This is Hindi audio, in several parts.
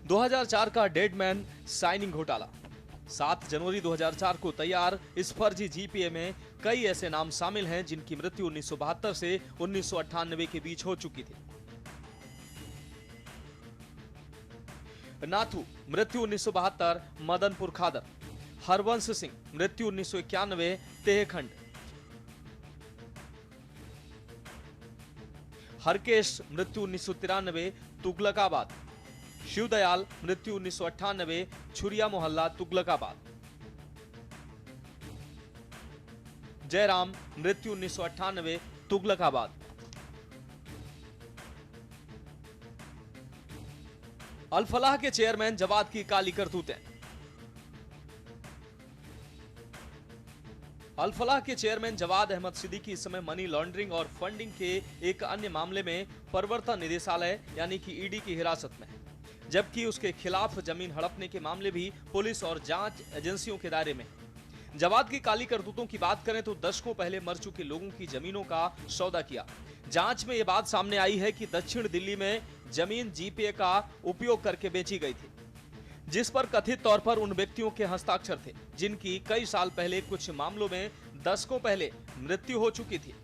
2004 का डेडमैन साइनिंग घोटाला। 7 जनवरी 2004 को तैयार इस फर्जी जीपीए में कई ऐसे नाम शामिल हैं जिनकी मृत्यु 1972 से 1998 के बीच हो चुकी थी। नाथू, मृत्यु 1972, मदनपुर खादर। हरवंश सिंह, मृत्यु 1991, तेहखंड। हरकेश, मृत्यु 1993, तुगलकाबाद। शिवदयाल, मृत्यु 1998, छुरिया मोहल्ला, तुगलकाबाद। जयराम, मृत्यु 1998, तुगलकाबाद। अल-फलाह के चेयरमैन जवाद की काली करतूतें। अल-फलाह के चेयरमैन जवाद अहमद सिद्दीकी इस समय मनी लॉन्ड्रिंग और फंडिंग के एक अन्य मामले में प्रवर्तन निदेशालय यानी कि ईडी की हिरासत में है, जबकि उसके खिलाफ जमीन हड़पने के मामले भी पुलिस और जांच एजेंसियों के दायरे में है। जवाद की काली करतूतों की बात करें तो दशकों पहले मर चुके लोगों की जमीनों का सौदा किया। जांच में यह बात सामने आई है कि दक्षिण दिल्ली में जमीन जीपीए का उपयोग करके बेची गई थी, जिस पर कथित तौर पर उन व्यक्तियों के हस्ताक्षर थे जिनकी कई साल पहले कुछ मामलों में दशकों पहले मृत्यु हो चुकी थी।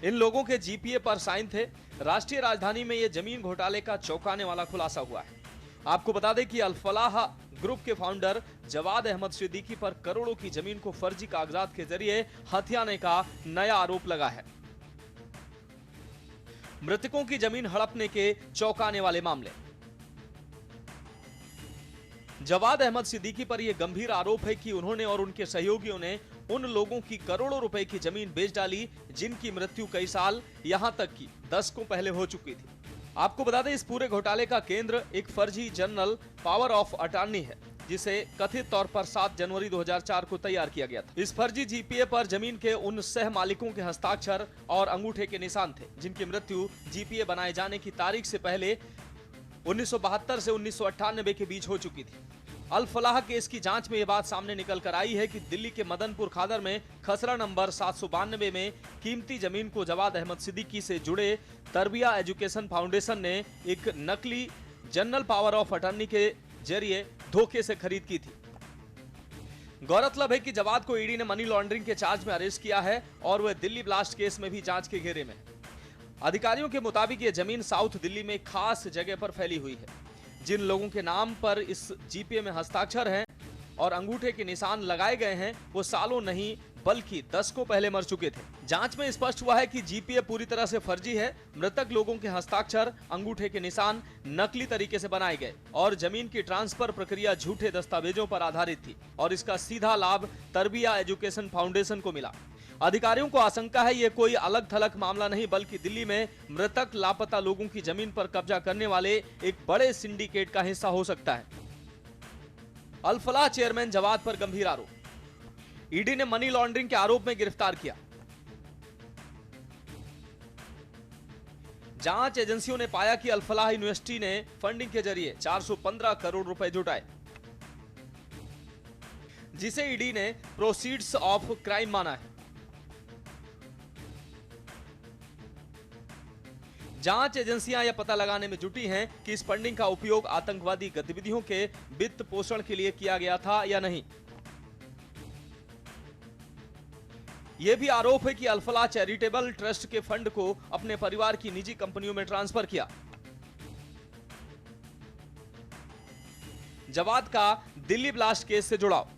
इन लोगों के जीपीए पर साइन थे। राष्ट्रीय राजधानी में यह जमीन घोटाले का चौंकाने वाला खुलासा हुआ है। आपको बता दें कि अल-फलाह ग्रुप के फाउंडर जवाद अहमद सिद्दीकी पर करोड़ों की जमीन को फर्जी कागजात के जरिए हथियाने का नया आरोप लगा है। मृतकों की जमीन हड़पने के चौंकाने वाले मामले। जवाद अहमद सिद्दीकी पर यह गंभीर आरोप है कि उन्होंने और उनके सहयोगियों ने उन लोगों की करोड़ों रुपए की जमीन बेच डाली जिनकी मृत्यु कई साल, यहां तक कि दशकों पहले हो चुकी थी। आपको बता दें, इस पूरे घोटाले का केंद्र एक फर्जी जनरल पावर ऑफ अटॉर्नी है, जिसे कथित तौर पर 7 जनवरी 2004 को तैयार किया गया था। इस फर्जी जीपीए पर जमीन के उन सह मालिकों के हस्ताक्षर और अंगूठे के निशान थे जिनकी मृत्यु जीपीए बनाए जाने की तारीख से पहले 1972 से 1998 के बीच हो चुकी थी। अल-फलाह केस की जांच में यह बात सामने निकल कर आई है कि दिल्ली के मदनपुर खादर में खसरा नंबर 792 में कीमती जमीन को जवाद अहमद सिद्दीकी से जुड़े तरबिया एजुकेशन फाउंडेशन ने एक नकली जनरल पावर ऑफ अटॉर्नी के जरिए धोखे से खरीद की थी। गौरतलब है कि जवाद को ईडी ने मनी लॉन्ड्रिंग के चार्ज में अरेस्ट किया है और वह दिल्ली ब्लास्ट केस में भी जांच के घेरे में है। अधिकारियों के मुताबिक यह जमीन साउथ दिल्ली में खास जगह पर फैली हुई है। जिन लोगों के नाम पर इस जीपीए में हस्ताक्षर हैं और अंगूठे के निशान लगाए गए हैं वो सालों नहीं बल्कि दशकों पहले मर चुके थे। जांच में स्पष्ट हुआ है कि जीपीए पूरी तरह से फर्जी है। मृतक लोगों के हस्ताक्षर, अंगूठे के निशान नकली तरीके से बनाए गए और जमीन की ट्रांसफर प्रक्रिया झूठे दस्तावेजों पर आधारित थी और इसका सीधा लाभ तरबिया एजुकेशन फाउंडेशन को मिला। अधिकारियों को आशंका है ये कोई अलग थलग मामला नहीं बल्कि दिल्ली में मृतक लापता लोगों की जमीन पर कब्जा करने वाले एक बड़े सिंडिकेट का हिस्सा हो सकता है। अल-फलाह चेयरमैन जवाद पर गंभीर आरोप। ईडी ने मनी लॉन्ड्रिंग के आरोप में गिरफ्तार किया। जांच एजेंसियों ने पाया कि अल-फलाह यूनिवर्सिटी ने फंडिंग के जरिए 415 करोड़ रुपए जुटाए, जिसे ईडी ने प्रोसीड्स ऑफ क्राइम माना है। जांच एजेंसियां यह पता लगाने में जुटी हैं कि इस फंडिंग का उपयोग आतंकवादी गतिविधियों के वित्त पोषण के लिए किया गया था या नहीं। यह भी आरोप है कि अल-फलाह चैरिटेबल ट्रस्ट के फंड को अपने परिवार की निजी कंपनियों में ट्रांसफर किया। जवाद का दिल्ली ब्लास्ट केस से जुड़ाव।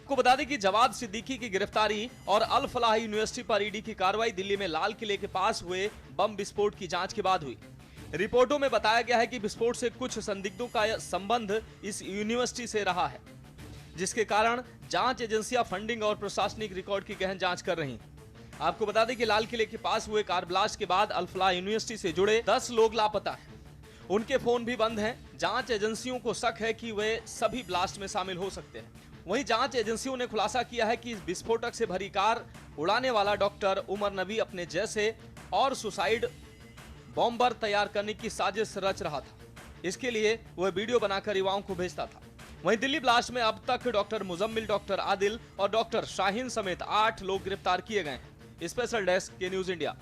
को बता दें कि जवाद सिद्दीकी की गिरफ्तारी और अल-फलाह यूनिवर्सिटी पर ईडी की कार्रवाई दिल्ली में लाल किले के पास हुए बम विस्फोट की जांच के बाद हुई। रिपोर्टों में बताया गया है कि विस्फोट से कुछ संदिग्धों का संबंध इस यूनिवर्सिटी से रहा है, जिसके कारण जांच एजेंसियां फंडिंग और प्रशासनिक रिकॉर्ड की गहन जांच कर रही हैं। आपको बता दें कि लाल किले के पास हुए कार ब्लास्ट के बाद अल-फलाह यूनिवर्सिटी से जुड़े 10 लोग लापता हैं। उनके फोन भी बंद हैं। जांच एजेंसियों को शक है कि वे सभी ब्लास्ट में शामिल हो सकते हैं। वहीं जांच एजेंसियों ने खुलासा किया है कि इस विस्फोटक से भरी कार उड़ाने वाला डॉक्टर उमर नबी अपने जैसे और सुसाइड बॉम्बर तैयार करने की साजिश रच रहा था। इसके लिए वह वीडियो बनाकर युवाओं को भेजता था। वहीं दिल्ली ब्लास्ट में अब तक डॉक्टर मुजम्मिल, डॉक्टर आदिल और डॉक्टर शाहीन समेत 8 लोग गिरफ्तार किए गए हैं। स्पेशल डेस्क के न्यूज इंडिया।